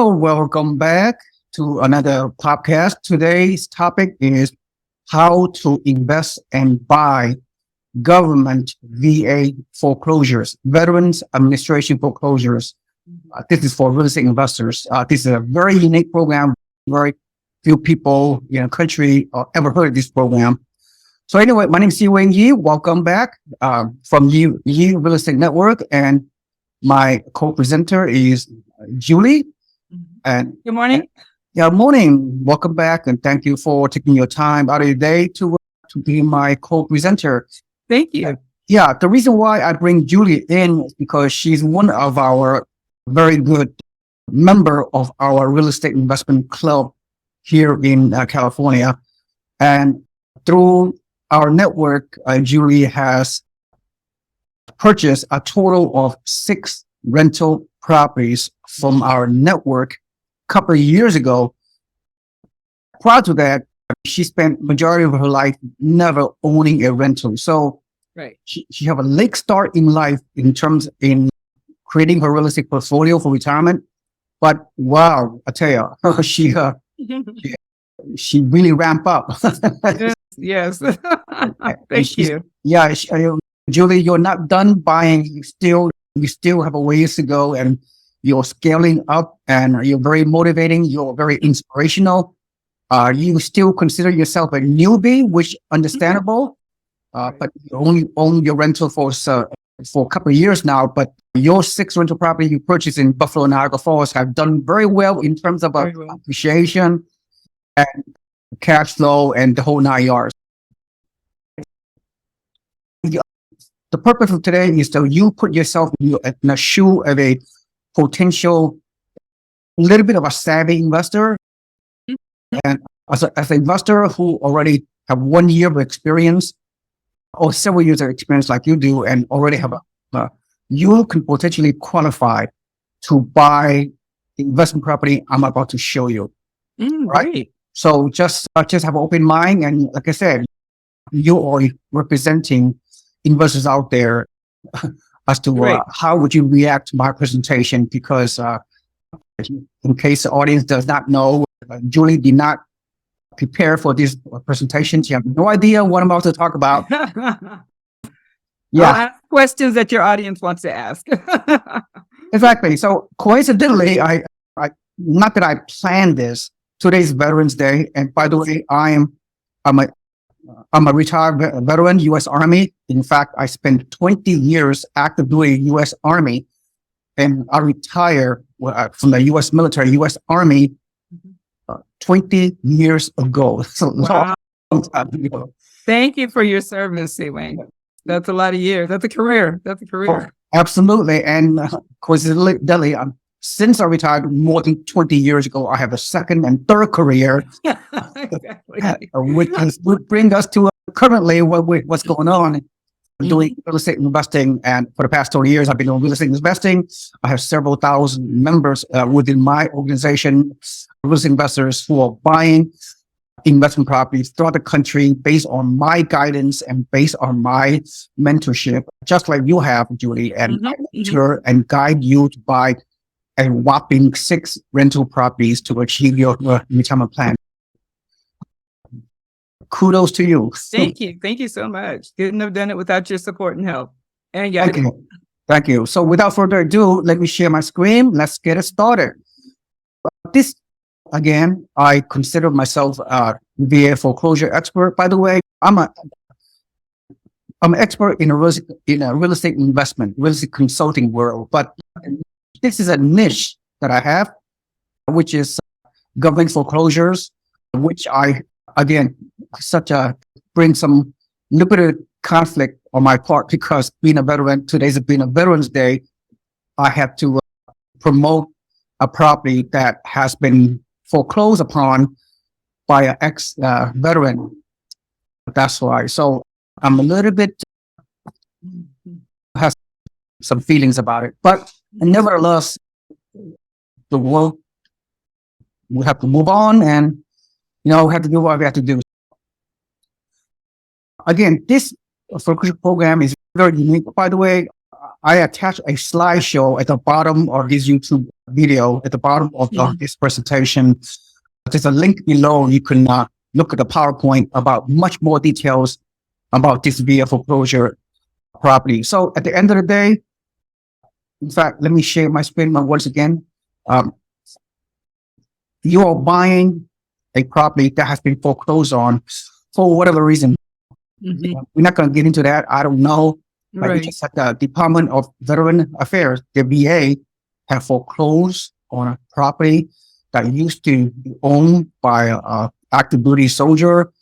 Hello, welcome back to another podcast. Today's topic is how to invest and buy government VA foreclosures, Veterans Administration foreclosures. This is for real estate investors. This is a very unique program. Very few people in the country ever heard of this program. So anyway, my name is Seewing Yee. Welcome back from Yee Real Estate Network, and my co-presenter is Julie. And good morning. Morning. Welcome back, and thank you for taking your time out of your day to be my co-presenter. Thank you. The reason why I bring Julie in is because she's one of our very good member of our real estate investment club here in California, and through our network, Julie has purchased a total of 6 rental properties from our network a couple of years ago. Prior to that, she spent majority of her life never owning a rental. So right. She have a late start in life in terms in creating her real estate portfolio for retirement. But wow, I tell you, she really ramped up. Yes. Thank you. Yeah, Julie, you're not done buying. You still have a ways to go, and you're scaling up, and you're very motivating. You're very inspirational. You still consider yourself a newbie, which understandable. But you only own your rental for a couple of years now. But your 6 rental property you purchased in Buffalo, Niagara Falls have done very well in terms of appreciation and cash flow and the whole 9 yards. The purpose of today is that you put yourself in the shoe of a potential, little bit of a savvy investor. And as an investor who already have 1 year of experience or several years of experience like you do, and already have you can potentially qualify to buy the investment property I'm about to show you. Right. So just have an open mind. And like I said, you are representing investors out there as to how would you react to my presentation, because in case the audience does not know, Julie did not prepare for this presentation. She has no idea what I'm about to talk about. I'll ask questions that your audience wants to ask. Exactly. So coincidentally, I not that I planned this. Today's Veterans Day, and by the way, I'm a retired veteran, U.S. Army. In fact, I spent 20 years active duty U.S. Army, and I retired from the U.S. military, U.S. Army, 20 years ago. So long time ago. Thank you for your service, Seewing. That's a lot of years. That's a career. Oh, absolutely. And coincidentally, since I retired more than 20 years ago, I have a second and third career. Exactly. Which would bring us to currently what's going on. I'm doing real estate investing, and for the past 20 years, I've been doing real estate investing. I have several thousand members within my organization, real estate investors who are buying investment properties throughout the country based on my guidance and based on my mentorship, just like you have, Julie, and I mentor and guide you to buy a whopping 6 rental properties to achieve your retirement plan. Kudos to you. Thank you. Thank you so much. Couldn't have done it without your support and help. And Thank you. So without further ado, let me share my screen. Let's get it started. This, again, I consider myself a VA foreclosure expert. By the way, I'm an expert in a real estate investment, real estate consulting world. But this is a niche that I have, which is government foreclosures, which I, again, bring some little bit of conflict on my part, because being a veteran, today's been a Veterans Day, I have to promote a property that has been foreclosed upon by an ex-veteran. That's why. So I'm a little bit, has some feelings about it. But nevertheless, the world, we have to move on, and we have to do what we have to do. Again, this foreclosure program is very unique. By the way, I attach a slideshow at the bottom of this YouTube video, at the bottom of this presentation. There's a link below. You can look at the PowerPoint about much more details about this VA foreclosure property. So at the end of the day, in fact, let me share my screen once again. You are buying a property that has been foreclosed on for whatever reason. We're not going to get into that. I don't know. Like we just had the Department of Veteran Affairs, the VA, have foreclosed on a property that used to be owned by a active duty soldier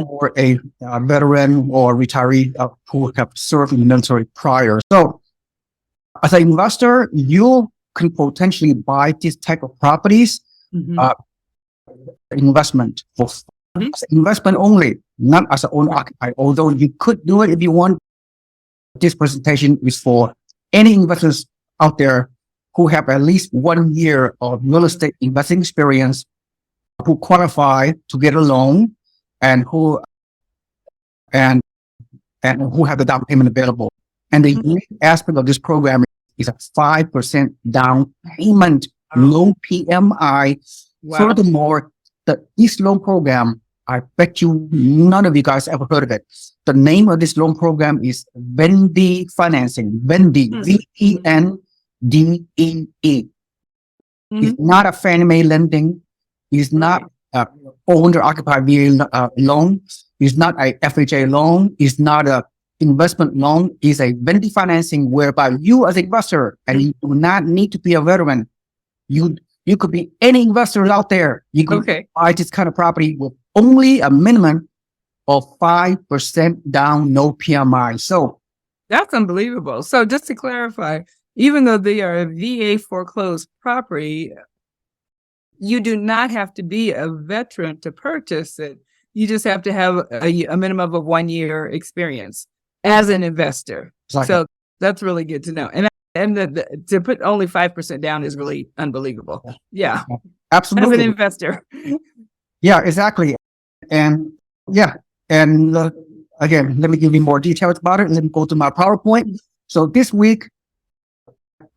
or a veteran or retiree who have served in the military prior. So as an investor, you can potentially buy this type of properties, investment for investment only, not as an owner occupied, although you could do it if you want. This presentation is for any investors out there who have at least 1 year of real estate investing experience, who qualify to get a loan, and who have the down payment available. And the unique aspect of this program is a 5% down payment, low PMI. Furthermore, this loan program, I bet you none of you guys ever heard of it. The name of this loan program is Vendee Financing. Vendee, VENDEE. It's not a Fannie Mae lending. It's not owner-occupied VA loan. It's not a FHA loan. It's not a investment loan. It's a Vendee Financing whereby you as an investor, and you do not need to be a veteran. You could be any investor out there. You could buy this kind of property with only a minimum of 5% down, no PMI. So that's unbelievable. So just to clarify, even though they are a VA foreclosed property, you do not have to be a veteran to purchase it. You just have to have a minimum of 1 year experience as an investor. Exactly. So that's really good to know. And to put only 5% down is really unbelievable. Yeah. Absolutely. As an investor. Yeah, exactly. And again, let me give you more details about it. Let me go to my PowerPoint. So this week,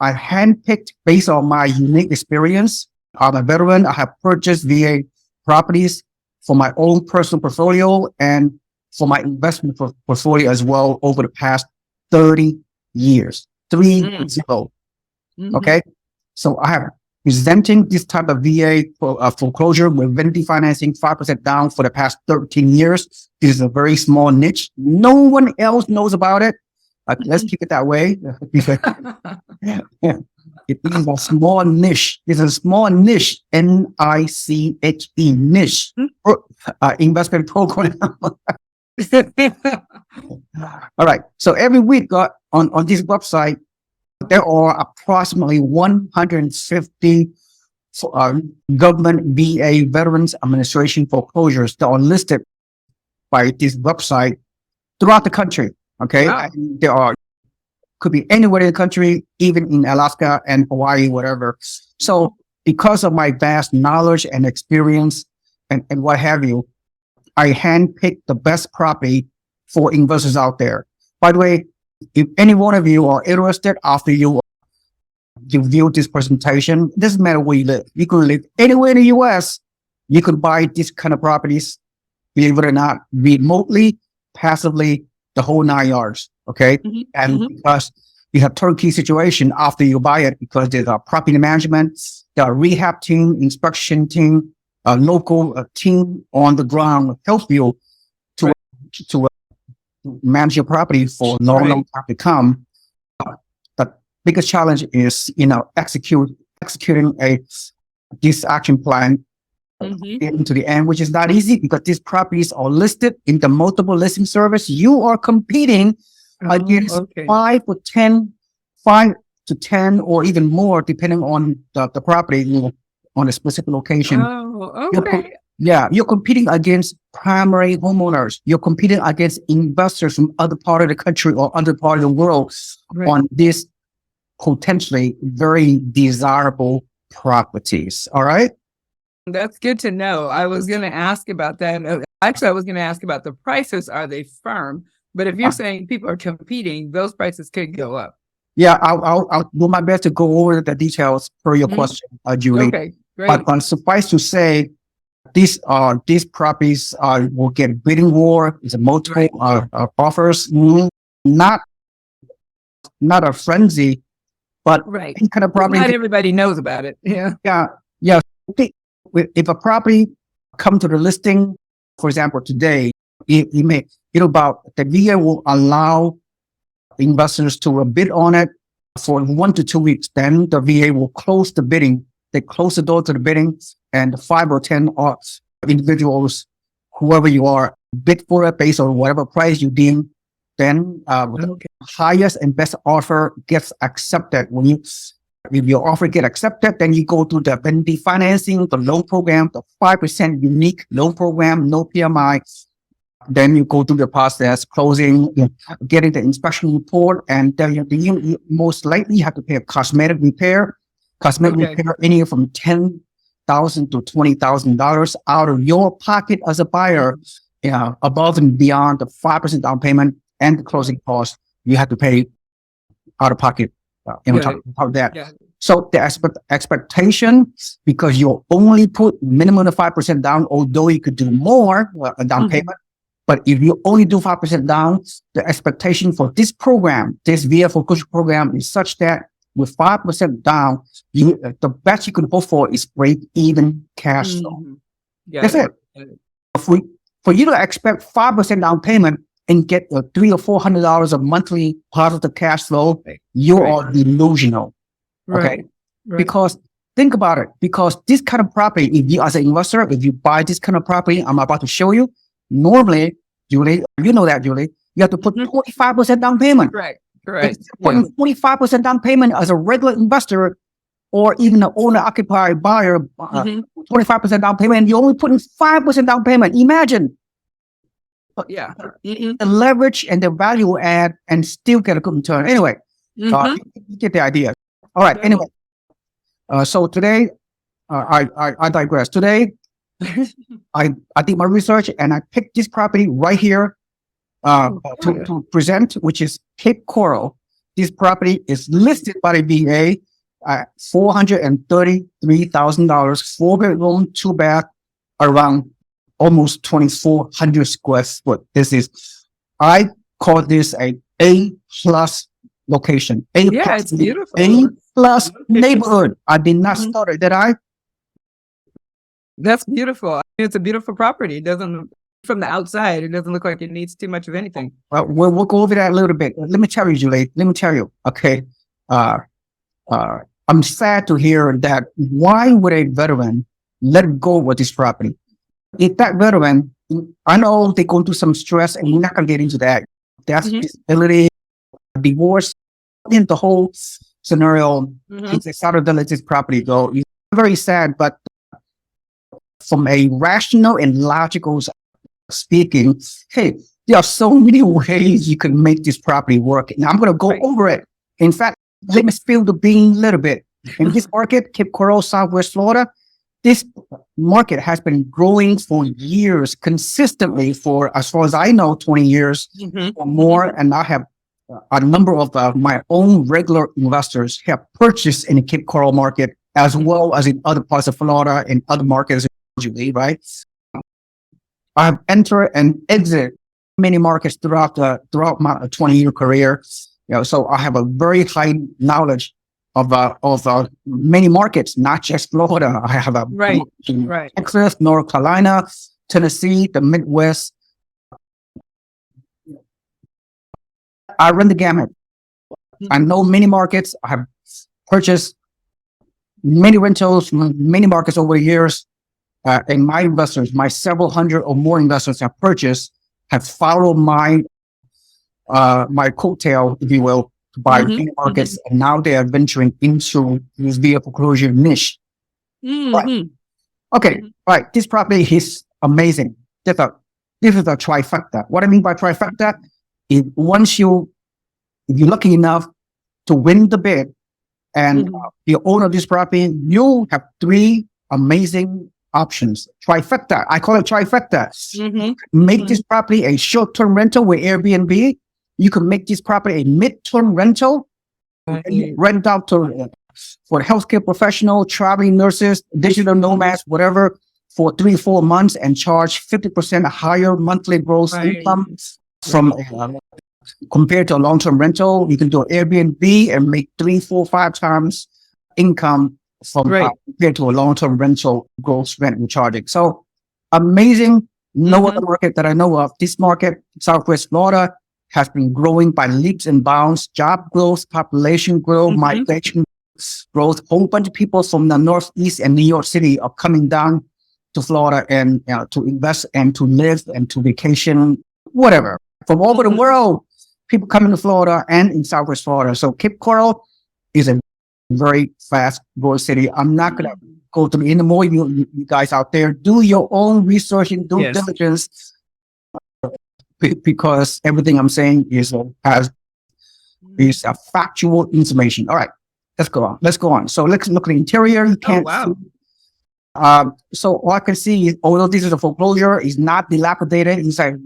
I handpicked based on my unique experience. I'm a veteran. I have purchased VA properties for my own personal portfolio and for my investment portfolio as well over the past 30 years. 3 0. Okay. So I have presenting this type of VA foreclosure with Vendee Financing 5% down for the past 13 years. This is a very small niche. No one else knows about it. Let's keep it that way. It is a small niche. It's a small niche, NICHE, niche investment program. All right. So every week on this website, there are approximately 150 government VA Veterans Administration foreclosures that are listed by this website throughout the country. Okay. Wow. And could be anywhere in the country, even in Alaska and Hawaii, whatever. So because of my vast knowledge and experience and what have you, I handpicked the best property for investors out there. By the way, if any one of you are interested after you view this presentation, it doesn't matter where you live. You can live anywhere in the US. You can buy these kind of properties, believe it or not, remotely, passively, the whole 9 yards. Okay. And because you have turnkey situation after you buy it, because there's a property management, there are rehab team, inspection team, a local team on the ground help you to manage your property for a long time to come. The biggest challenge is, executing this action plan into the end, which is not easy because these properties are listed in the multiple listing service. You are competing against 5 to 10 or even more, depending on the property on a specific location. You're competing against primary homeowners. You're competing against investors from other part of the country or other part of the world on this potentially very desirable properties. All right. That's good to know. I was going to ask about that. Actually, I was going to ask about the prices. Are they firm? But if you're saying people are competing, those prices could go up. Yeah, I'll do my best to go over the details per your Mhm. question, Julie. Okay, But great. suffice to say, these properties will get bidding war. It's a multiple offers, not not a frenzy, but Right. any kind of But not property. everybody knows about it. Yeah. Yeah, yeah. If a property come to the listing, for example, today, it may about the VA will allow investors to bid on it for 1 to 2 weeks. Then the VA will close the bidding. They close the door to the bidding, and 5 or 10 individuals, whoever you are, bid for it based on whatever price you deem. Then the Okay. highest and best offer gets accepted. If your offer get accepted, then you go to the financing, the loan program, the 5% unique loan program, no PMI. Then you go through the process, closing, getting the inspection report, and then you most likely have to pay a cosmetic repair. Cosmetic Okay. repair anywhere from $10,000 to $20,000 out of your pocket as a buyer, above and beyond the 5% down payment and the closing costs you have to pay out of pocket. On top of that. Yeah. So the expectation, because you only put minimum of 5% down, although you could do more down payment. But if you only do 5% down, the expectation for this program, this VA foreclosure program, is such that with 5% down, the best you can hope for is break even cash flow. That's it. For you to expect 5% down payment and get $300 or $400 a monthly positive cash flow, you are delusional. Okay, because think about it. Because this kind of property, if you as an investor, if you buy this kind of property, I'm about to show you. Normally, Julie, you know that, Julie, you have to put 25% down payment. Right. Putting 25% down payment as a regular investor or even an owner-occupied buyer, 25% down payment, and you're only putting 5% down payment. Imagine. The leverage and the value add and still get a good return. Anyway, you get the idea. All right. Anyway, so today, I digress. Today, I did my research and I picked this property right here to present, which is Cape Coral. This property is listed by the VA at $433,000, 4-bedroom, 2-bath, around almost 2,400 square foot. I call this A plus location. It's beautiful. A plus neighborhood. I did not start it, did I? That's beautiful. It's a beautiful property. It doesn't, from the outside, it doesn't look like it needs too much of anything. Well, we'll go over that a little bit. Let me tell you, Julie. Let me tell you. Okay. I'm sad to hear that. Why would a veteran let go with this property? If that veteran, I know they go through some stress, and we're not gonna get into that. That's disability, divorce, in the whole scenario. It's a sort of this property, though. It's very sad, but from a rational and logical speaking, hey, there are so many ways you can make this property work. Now I'm going to go over it. In fact, let me spill the bean a little bit. In this market, Cape Coral, Southwest Florida, this market has been growing for years, consistently for, as far as I know, 20 years or more. And I have a number of my own regular investors have purchased in the Cape Coral market, as well as in other parts of Florida and other markets, right? I've entered and exited many markets throughout my 20-year career. So I have a very high knowledge of many markets, not just Florida. I have a Texas, North Carolina, Tennessee, the Midwest. I run the gamut. I know many markets. I have purchased many rentals, many markets over the years. And my investors, my several hundred or more investors have purchased, have followed my coattail, if you will, to buy many markets, and now they are venturing into this VA foreclosure niche. Right. Okay, right. This property is amazing. This is a trifecta. What I mean by trifecta is if you're lucky enough to win the bid and the owner of this property, you have 3 amazing options. Trifecta. I call it trifecta. Make this property a short-term rental with Airbnb. You can make this property a mid-term rental Right. rent out to for healthcare professional, traveling nurses, digital nomads, whatever, for 3-4 months and charge 50% higher monthly gross Right. income from compared to a long-term rental. You can do an Airbnb and make 3, 4, 5 times income from Right. compared to a long-term rental gross rent you're charging. So amazing. No other market that I know of. This market, Southwest Florida, has been growing by leaps and bounds. Job growth, population growth, migration growth. Whole bunch of people from the Northeast and New York City are coming down to Florida and to invest and to live and to vacation, whatever. From all over the world, people coming to Florida and in Southwest Florida. So Cape Coral is a very fast growing city. I'm not going to go through anymore. You guys out there, do your own research and due diligence, because everything I'm saying is a factual information. All right, let's go on. So let's look at the interior. You can't see. So all I can see is, although this is a foreclosure, is not dilapidated. It's like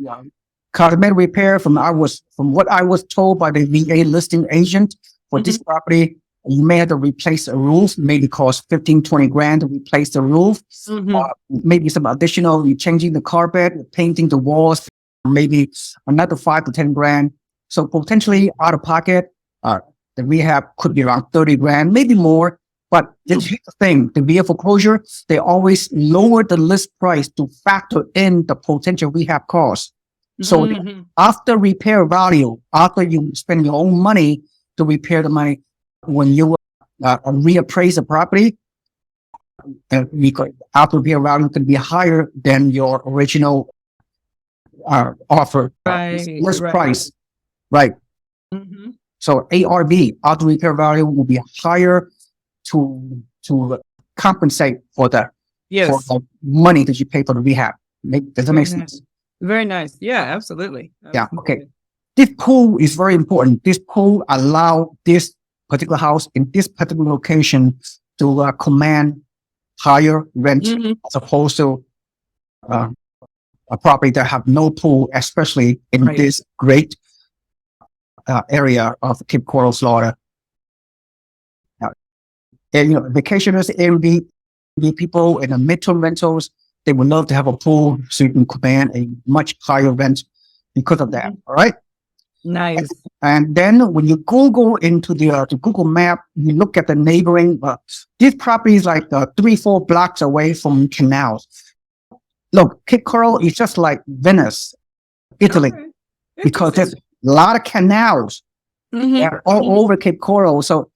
cosmetic repair from what I was told by the VA listing agent for this property. You may have to replace a roof, maybe cost 15-20 grand to replace the roof. Maybe some additional, you're changing the carpet, painting the walls, maybe another 5 to 10 grand. So potentially out of pocket, the rehab could be around 30 grand, maybe more. But here's the thing, the VA foreclosure, they always lower the list price to factor in the potential rehab cost. So after repair value, after you spend your own money to repair the money, when you reappraise the property, after repair value can be higher than your original offer list price, right? So ARV, after repair value, will be higher to compensate for the money that you pay for the rehab. Does that make sense? Very nice. Yeah, absolutely. Yeah. Okay. This pool is very important. This pool allow this particular house in this particular location to command higher rent as opposed to a property that have no pool, especially in this great area of Cape Coral, Florida. And, vacationers, Airbnb people in the midterm rentals, they would love to have a pool so you can command a much higher rent because of that. All right. Nice. And then when you Google into the Google map, you look at the neighboring, this property is like 3-4 blocks away from canals. Look, Cape Coral is just like Venice, Italy, because there's a lot of canals all over Cape Coral. So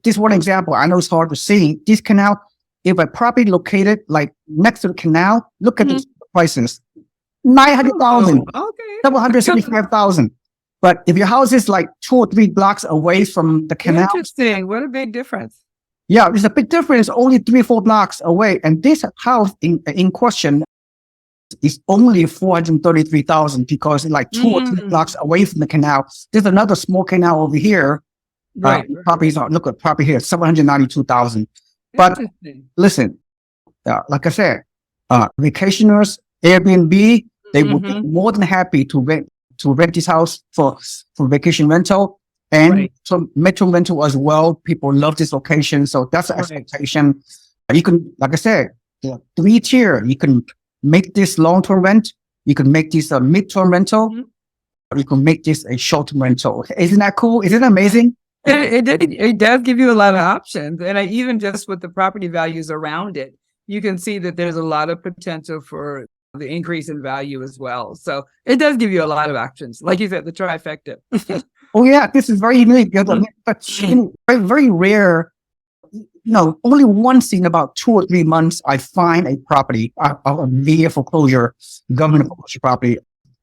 this one example, I know it's hard to see. This canal, if a property located like next to the canal, look at the prices, 900,000, 775,000. But if your house is like 2 or 3 blocks away from the canal, interesting. What a big difference. Yeah, there's a big difference. Only 3-4 blocks away, and this house in question is only 433,000 because it's like 2 or 3 blocks away from the canal. There's another small canal over here. Properties are look at property here, 792,000. But listen, like I said, vacationers, Airbnb, they would be more than happy to rent this house for vacation rental and some metro rental as well. People love this location, so that's the expectation. You can, like I said, 3-tier. You can make this long-term rent. You can make this a mid-term rental. Or you can make this a short-term rental. Isn't that cool? Isn't it amazing? It does give you a lot of options, and even just with the property values around it, you can see that there's a lot of potential for the increase in value as well. So it does give you a lot of options, like you said, the trifecta. Oh yeah, this is very unique. But very, very rare. Only once in about 2 or 3 months, I find a property, a VA foreclosure, government foreclosure property,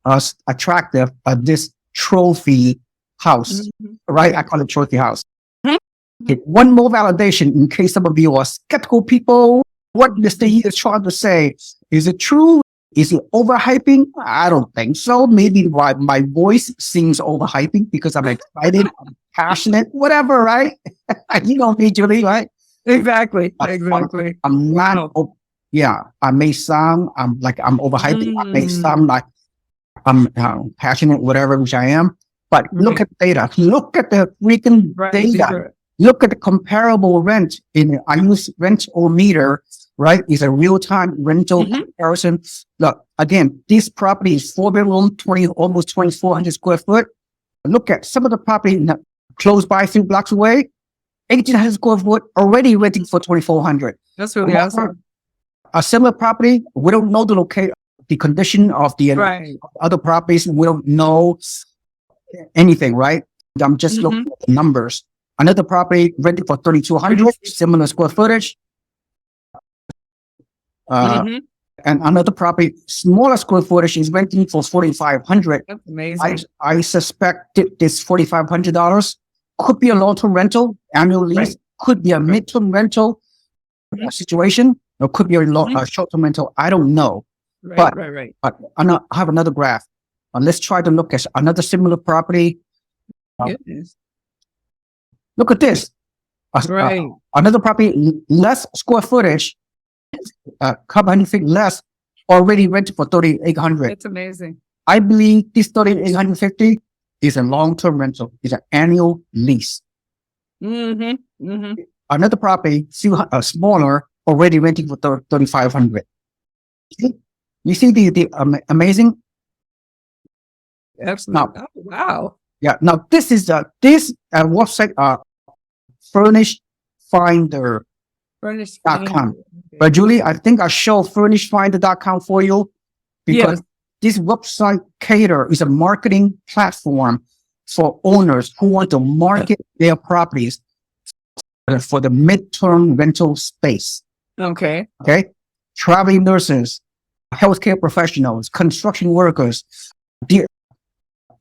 as attractive as this trophy house, right? I call it trophy house. Okay, one more validation in case some of you are skeptical people. What Mr. Yee is trying to say, is it true? Is it overhyping? I don't think so. Maybe my voice seems overhyping because I'm excited, I'm passionate, whatever, right? You know me, Julie, right? Exactly. I'm not. I may sound I'm overhyping. I may sound like I'm passionate, whatever, which I am. But look at data. Look at the freaking data. Look at the comparable rent I use rent-o-meter, right? It's a real-time rental comparison. Look, again, this property is 4-bedroom, almost 2,400 square foot. Look at some of the property close by 3 blocks away, 1,800 square foot, already renting for 2,400. That's really awesome. A similar property, we don't know the condition of the other properties. We don't know anything, right? I'm just looking at the numbers. Another property rented for 3,200, similar square footage. And another property, smaller square footage, is renting for 4,500. That's amazing. I suspect this $4,500 could be a long-term rental, annual lease, could be a mid-term rental situation, or could be a short-term rental. I don't know. But I have another graph. Let's try to look at another similar property. Look at this. Another property, less square footage, couple hundred feet less, already rented for 3,800. It's amazing. I believe this 3,850 is a long-term rental. It's an annual lease. Another property, smaller, already renting for 3,500. You see the amazing? Absolutely. Now, wow. Yeah. Now this is this website, furnishfinder.com. But Julie, I think I show furnishfinder.com for you because this website is a marketing platform for owners who want to market their properties for the midterm rental space. Okay. Traveling nurses, healthcare professionals, construction workers, the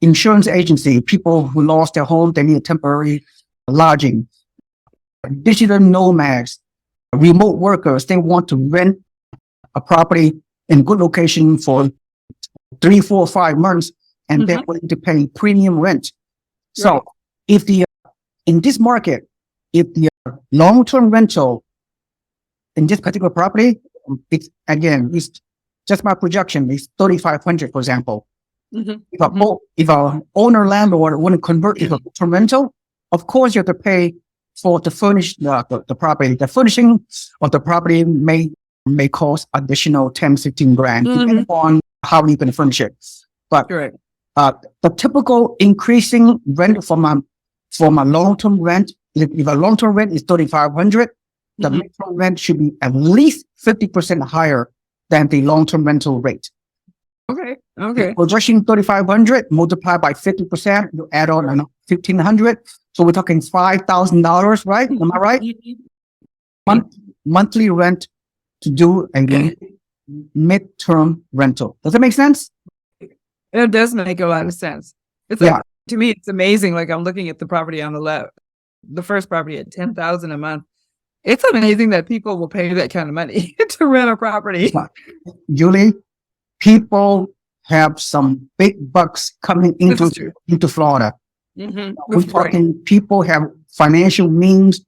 insurance agency, people who lost their home, they need temporary lodging, digital nomads, remote workers, they want to rent a property in good location for 3, 4, 5 months, and they're willing to pay premium rent. So in this market, if the long-term rental in this particular property, it's just my projection, it's 3,500, for example. If our owner landlord want to convert it to a rental, of course you have to pay to furnish the property. The furnishing of the property may cost additional 10, 15 grand, depending on how you can furnish it. But the typical increasing rent from a long-term rent, if a long-term rent is 3,500, the midterm rent should be at least 50% higher than the long-term rental rate. Projection 3,500 multiplied by 50%, you add on 1,500. So we're talking $5,000, right? Am I right? Monthly rent to do a midterm rental. Does that make sense? It does make a lot of sense. It's like, to me, it's amazing. Like I'm looking at the property on the left, the first property at $10,000 a month. It's amazing that people will pay that kind of money to rent a property. Julie, people have some big bucks coming into Florida. We're talking people have financial means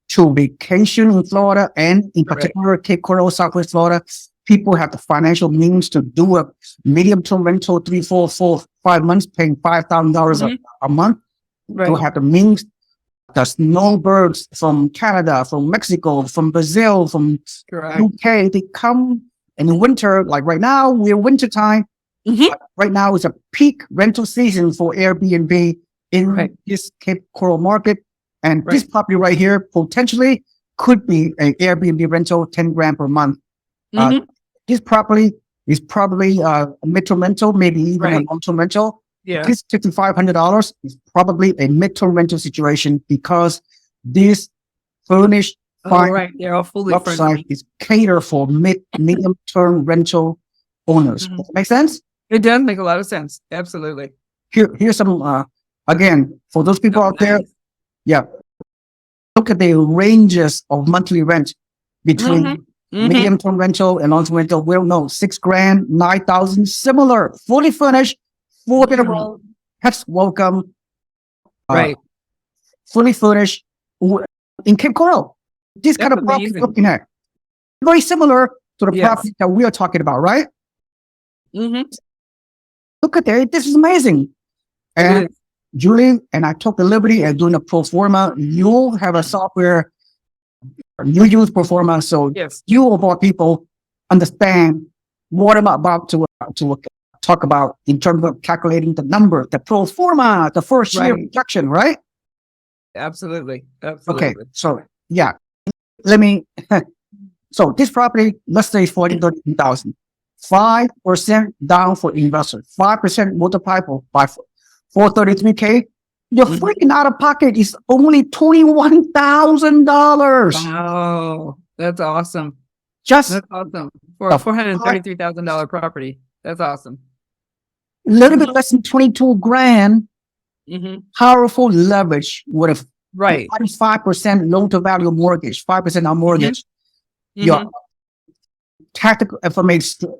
to vacation in Florida, and in particular, Cape Coral, Southwest Florida. People have the financial means to do a medium-term rental, 3, 4, 5 months, paying $5,000 a month. They have the means. The snowbirds from Canada, from Mexico, from Brazil, from UK, they come in the winter. Like right now, we're winter time. Right now is a peak rental season for Airbnb in this Cape Coral market. And this property right here potentially could be an Airbnb rental, 10 grand per month. This property is probably a midterm rental, maybe even a long-term rental. This $5,500 is probably a midterm rental situation because this furnished they're all fully website furnished. is catered for medium-term rental owners. Does that make sense? It does make a lot of sense. Absolutely. Here's some, again, for those people out there, look at the ranges of monthly rent between medium-term rental and long-term rental. We don't know, 6 grand, 9,000, similar, fully furnished, 4-bedroom, pets welcome, fully furnished in Cape Coral. This kind of property you're looking at, very similar to the property that we are talking about, right? Look at that. This is amazing. And Julie, and I took the liberty of doing a pro forma. You have a software, you use pro forma, so Yes. you of all people understand what I'm about to talk about in terms of calculating the number, the pro forma, the first year Right. projection, right? Absolutely. Okay, Absolutely. so yeah, let me. So this property, let's say 40,000, 5% down for investor, 5% multiplied by 433K. Your Mhm. freaking out of pocket is only $21,000. Wow. That's awesome. Just That's awesome. For a a $433,000 property. That's awesome. little bit less than 22 grand. Hmm. Powerful leverage with a Right. 5% loan to value mortgage, 5% on mortgage. Your Mhm. tactical information.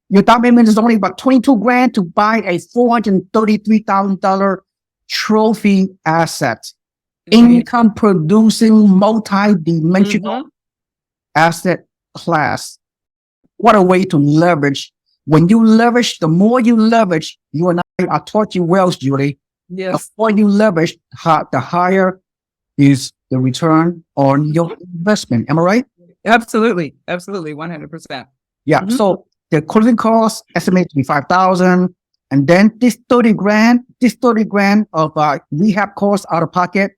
Your down payment is only about 22 grand to buy a $433,000 trophy asset. Income producing multi-dimensional Mhm. asset class. What a way to leverage. When you leverage, the more you leverage, you and I taught you well, Julie. The Yes. more you leverage, the higher is the return on your investment. Am I right? Absolutely. Absolutely. 100%. Yeah. Mhm. So the closing costs estimated to be 5,000. And then this 30 grand of rehab costs out of pocket,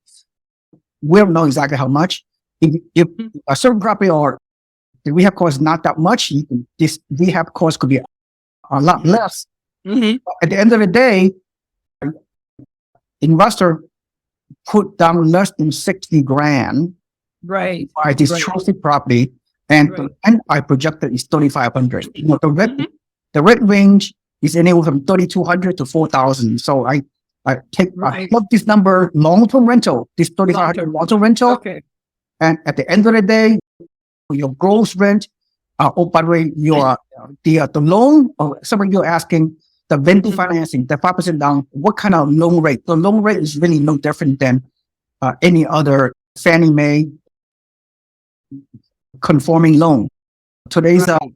we don't know exactly how much. If a certain property or the rehab cost is not that much, this rehab cost could be a lot less. Mhm. At the end of the day, investor put down less than 60 grand Right. by this Right. trophy property, and Right. I projected is 3,500. You know, Mhm. the red range is anywhere from 3,200 to 4,000. So I Right. plug this number long-term rental, this 3,500 long-term rental, Okay. and at the end of the day, your gross rent. Oh, by the way, your the loan. Or somebody you're asking the vendor financing, the 5% down. What kind of loan rate? The loan rate is really no different than any other Fannie Mae conforming loan. Today's Right.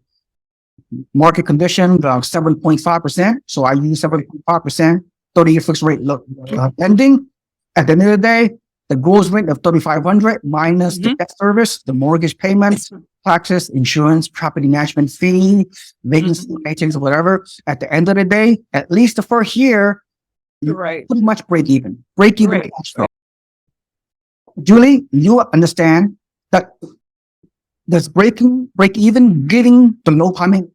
market condition, 7.5%. So I use 7.5%, 30-year fixed rate lending. At the end of the day, the gross rate of 3,500 minus the debt service, the mortgage payments, taxes, insurance, property management fee, vacancy maintenance, whatever. At the end of the day, at least the first year, you Right. pretty much break even. Break even Right. cash flow. Julie, you understand that does break even getting the low payment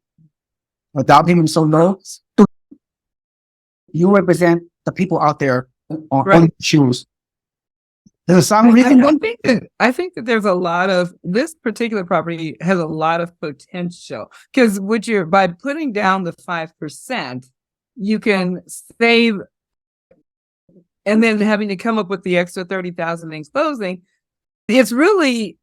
without even so low? You represent the people out there on shoes. There's some reason. I think that there's a lot of this particular property has a lot of potential because by putting down the 5%, you can save, and then having to come up with the extra 30,000 in closing. It's really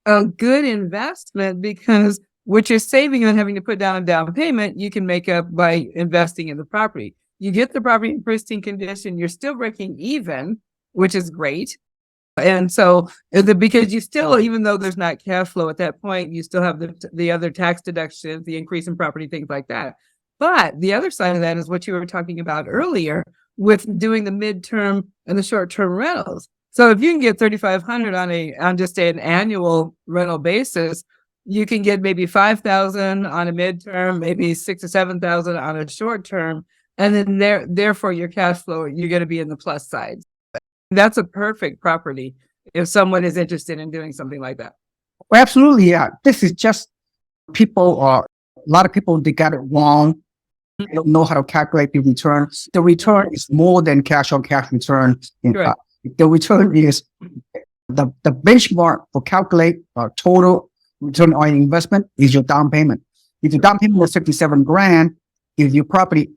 a good investment because what you're saving and having to put down a down payment, you can make up by investing in the property. You get the property in pristine condition, you're still breaking even, which is great. And so, because you still, even though there's not cash flow at that point, you still have the other tax deductions, the increase in property, things like that. But the other side of that is what you were talking about earlier with doing the midterm and the short-term rentals. So if you can get 3,500 on just an annual rental basis, you can get maybe 5,000 on a midterm, maybe 6,000 to 7,000 on a short term, and then therefore your cash flow, you're going to be in the plus side. That's a perfect property if someone is interested in doing something like that. Well, absolutely, yeah. This is just people a lot of people, they got it wrong. They don't know how to calculate the return. The return is more than cash on cash return. Right. The return is the benchmark for calculate total return on investment is your down payment. If your down payment was 57 grand, if your property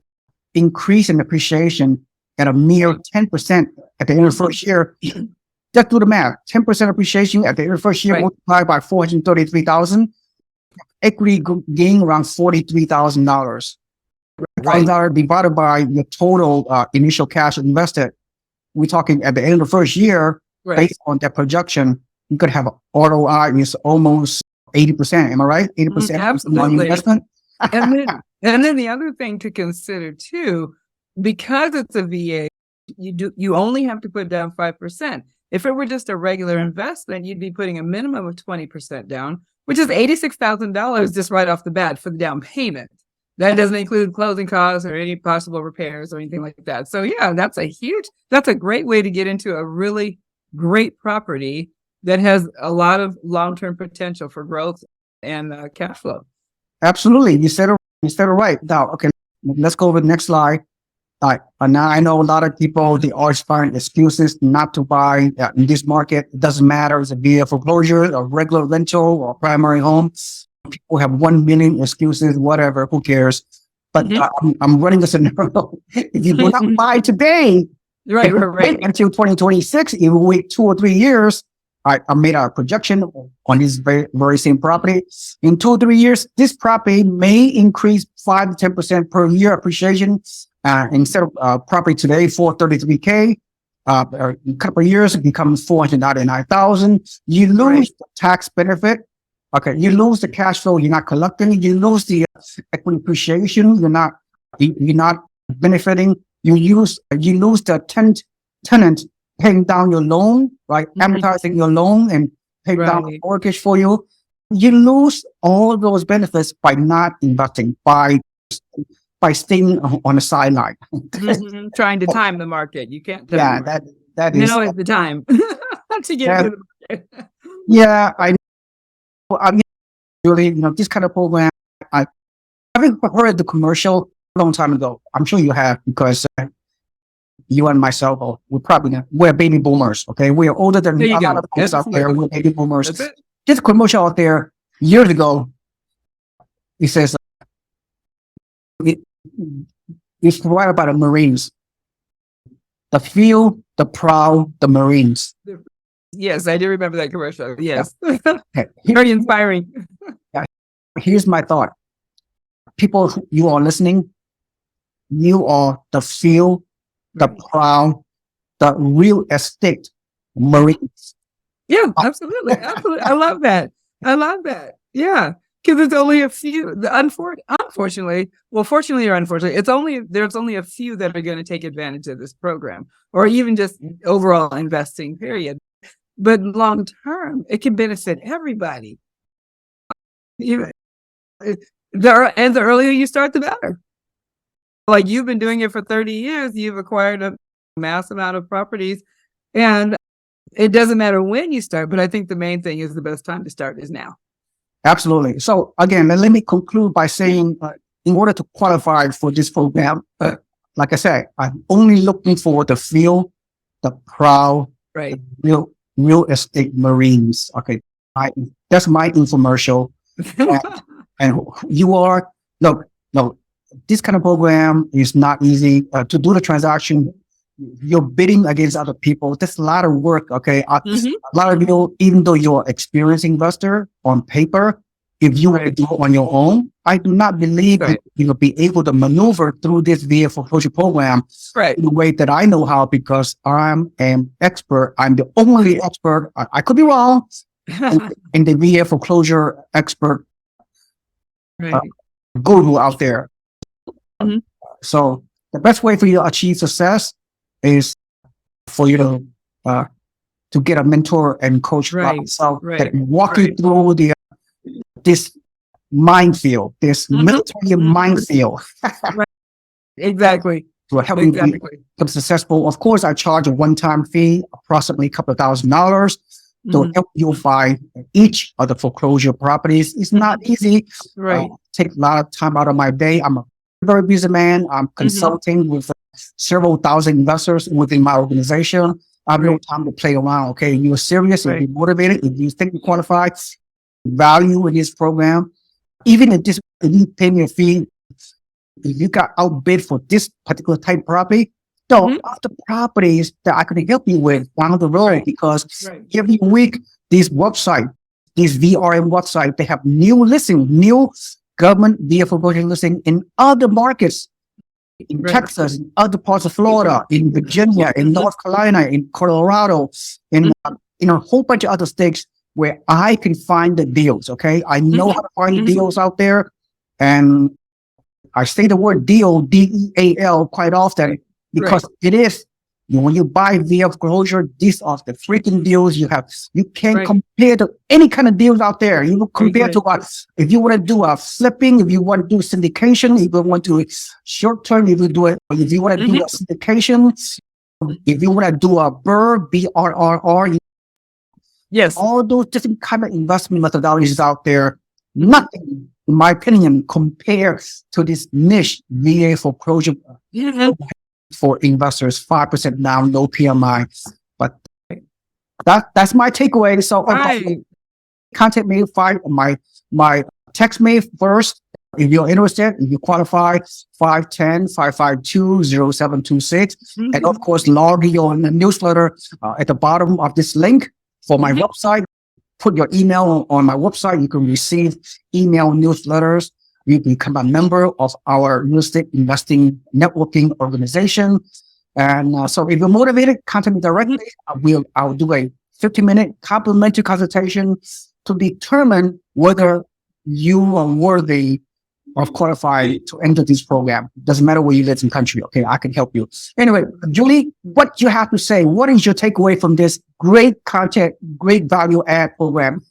increase in appreciation at a mere 10% at the end of the first year, just do the math. 10% appreciation at the end of the first year multiplied by 433,000, equity gain around $43,000. $1,000 divided by your total initial cash invested. We're talking at the end of the first year, based on that projection, you could have an ROI is almost 80%. Am I right? 80% Absolutely. investment. And then the other thing to consider too, because it's a VA, you only have to put down 5%. If it were just a regular investment, you'd be putting a minimum of 20% down, which is $86,000 just right off the bat for the down payment. That doesn't include closing costs or any possible repairs or anything like that. So yeah, that's a great way to get into a really great property that has a lot of long-term potential for growth and cash flow. Absolutely. You said it right. Now, okay, let's go over the next slide. All right. Now I know a lot of people, they always find excuses not to buy in this market. It doesn't matter. It's via foreclosure or regular rental or primary home. People have 1 million excuses, whatever, who cares? But I'm running a scenario. If you do not buy today, right. until 2026, if we wait 2 or 3 years, I made a projection on this very same property. In 2 or 3 years, this property may increase 5 to 10% per year appreciation. Instead of property today, $433K, a couple of years, it becomes $499,000. You lose the tax benefit. Okay, you lose the cash flow. You're not collecting. You lose the equity appreciation. You're not benefiting. You lose the tenant paying down your loan, right? Amortizing your loan and paying down the mortgage for you. You lose all those benefits by not investing, by staying on the sideline. Trying to time the market. You can't. Yeah, that is. Now is the time to get into the market. Yeah, I mean, really, this kind of program, I haven't heard the commercial a long time ago. I'm sure you have, because you and myself, we're baby boomers. Okay, we are older than a lot of folks out there. We're baby boomers. This commercial out there years ago, it says it's provided by the Marines. The few, the proud, the Marines. Yes, I do remember that commercial. Yes. Okay. Very inspiring. Here's my thought. People, you are listening. You are the few, the proud, the real estate Marines. Yeah, absolutely. Absolutely. I love that. Yeah. Because it's only a few. Unfortunately, fortunately or unfortunately, there's only a few that are going to take advantage of this program, or even just overall investing, period. But long term, it can benefit everybody. And the earlier you start, the better. Like, you've been doing it for 30 years, you've acquired a mass amount of properties, and it doesn't matter when you start, but I think the main thing is the best time to start is now. Absolutely. So again, let me conclude by saying, in order to qualify for this program, like I said, I'm only looking for the few, the proud, the real estate Marines. Okay. That's my infomercial. And you are, look, this kind of program is not easy. To do the transaction, you're bidding against other people. That's a lot of work. Okay. A lot of people, even though you're an experienced investor on paper, if you were to do it on your own, I do not believe that you will be able to maneuver through this VA foreclosure program in the way that I know how, because I'm an expert. I'm the only expert. I could be wrong in the VA foreclosure expert guru out there. So the best way for you to achieve success is for you to get a mentor and coach like myself that can walk you through this minefield, this military minefield. Exactly. To help you become successful. Of course, I charge a one-time fee, approximately a couple of $1,000s, to help you find each of the foreclosure properties. It's not easy. Take a lot of time out of my day. I'm a very busy man. I'm consulting with several thousand investors within my organization. I have no time to play around. Okay, you're serious, if you're motivated, if you think you qualify, value in this program, even if you pay me a fee, if you got outbid for this particular type of property, other properties that I can help you with down the road, because every week these VRM website, they have new government VA foreclosure listing in other markets, in Texas, in other parts of Florida, in Virginia, in North Carolina, in Colorado, in a whole bunch of other states where I can find the deals. Okay, I know how to find the deals out there, and I say the word deal, DEAL, quite often, because it is When you buy via foreclosure, these are the freaking deals you have. You can't Right. compare to any kind of deals out there. You Very compare to good. what, if you want to do a flipping, if you want to do syndication, if you want to short term, if you do it, if you want to do a syndication, if you want to do a BRRR, Yes. all those different kind of investment methodologies out there, nothing, in my opinion, compares to this niche VA foreclosure Mhm. for investors, 5% down, no PMI. But that's my takeaway. So Right. contact me, find my text me first. If you're interested, if you qualify, 510-552-0726. And of course, log your newsletter at the bottom of this link for my website. Put your email on my website. You can receive email newsletters. You become a member of our real estate investing networking organization. And so if you're motivated, contact me directly. I'll do a 15-minute complimentary consultation to determine whether you are worthy of qualified to enter this program. Doesn't matter where you live in the country. Okay, I can help you. Anyway, Julie, what you have to say? What is your takeaway from this great content, great value add program?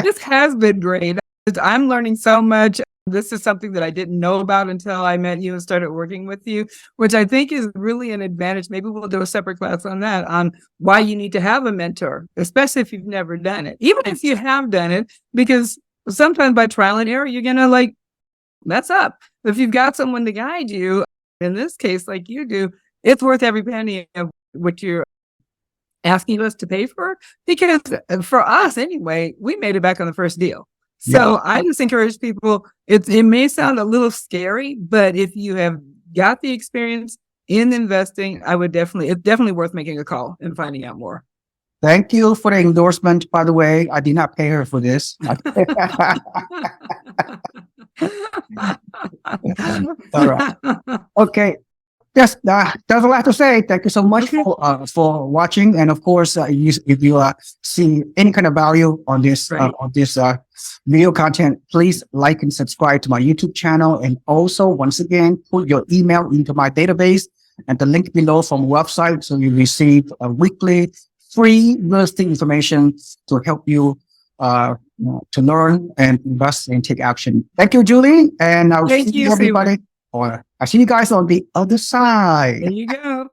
This has been great. I'm learning so much. This is something that I didn't know about until I met you and started working with you, which I think is really an advantage. Maybe we'll do a separate class on that, on why you need to have a mentor, especially if you've never done it, even if you have done it, because sometimes by trial and error, you're going to mess up. If you've got someone to guide you, in this case, like you do, it's worth every penny of what you're asking us to pay for, because for us anyway, we made it back on the first deal. So I just encourage people, it may sound a little scary, but if you have got the experience in investing, it's definitely worth making a call and finding out more. Thank you for the endorsement, by the way. I did not pay her for this. All right. Okay. Yes, there's a lot to say. Thank you so much for watching, and of course, if you see any kind of value on this video content, please like and subscribe to my YouTube channel, and also once again put your email into my database and the link below from website, so you receive a weekly free real estate information to help you to learn and invest and take action. Thank you, Julie, and I'll see you everybody. Or I see you guys on the other side. There you go.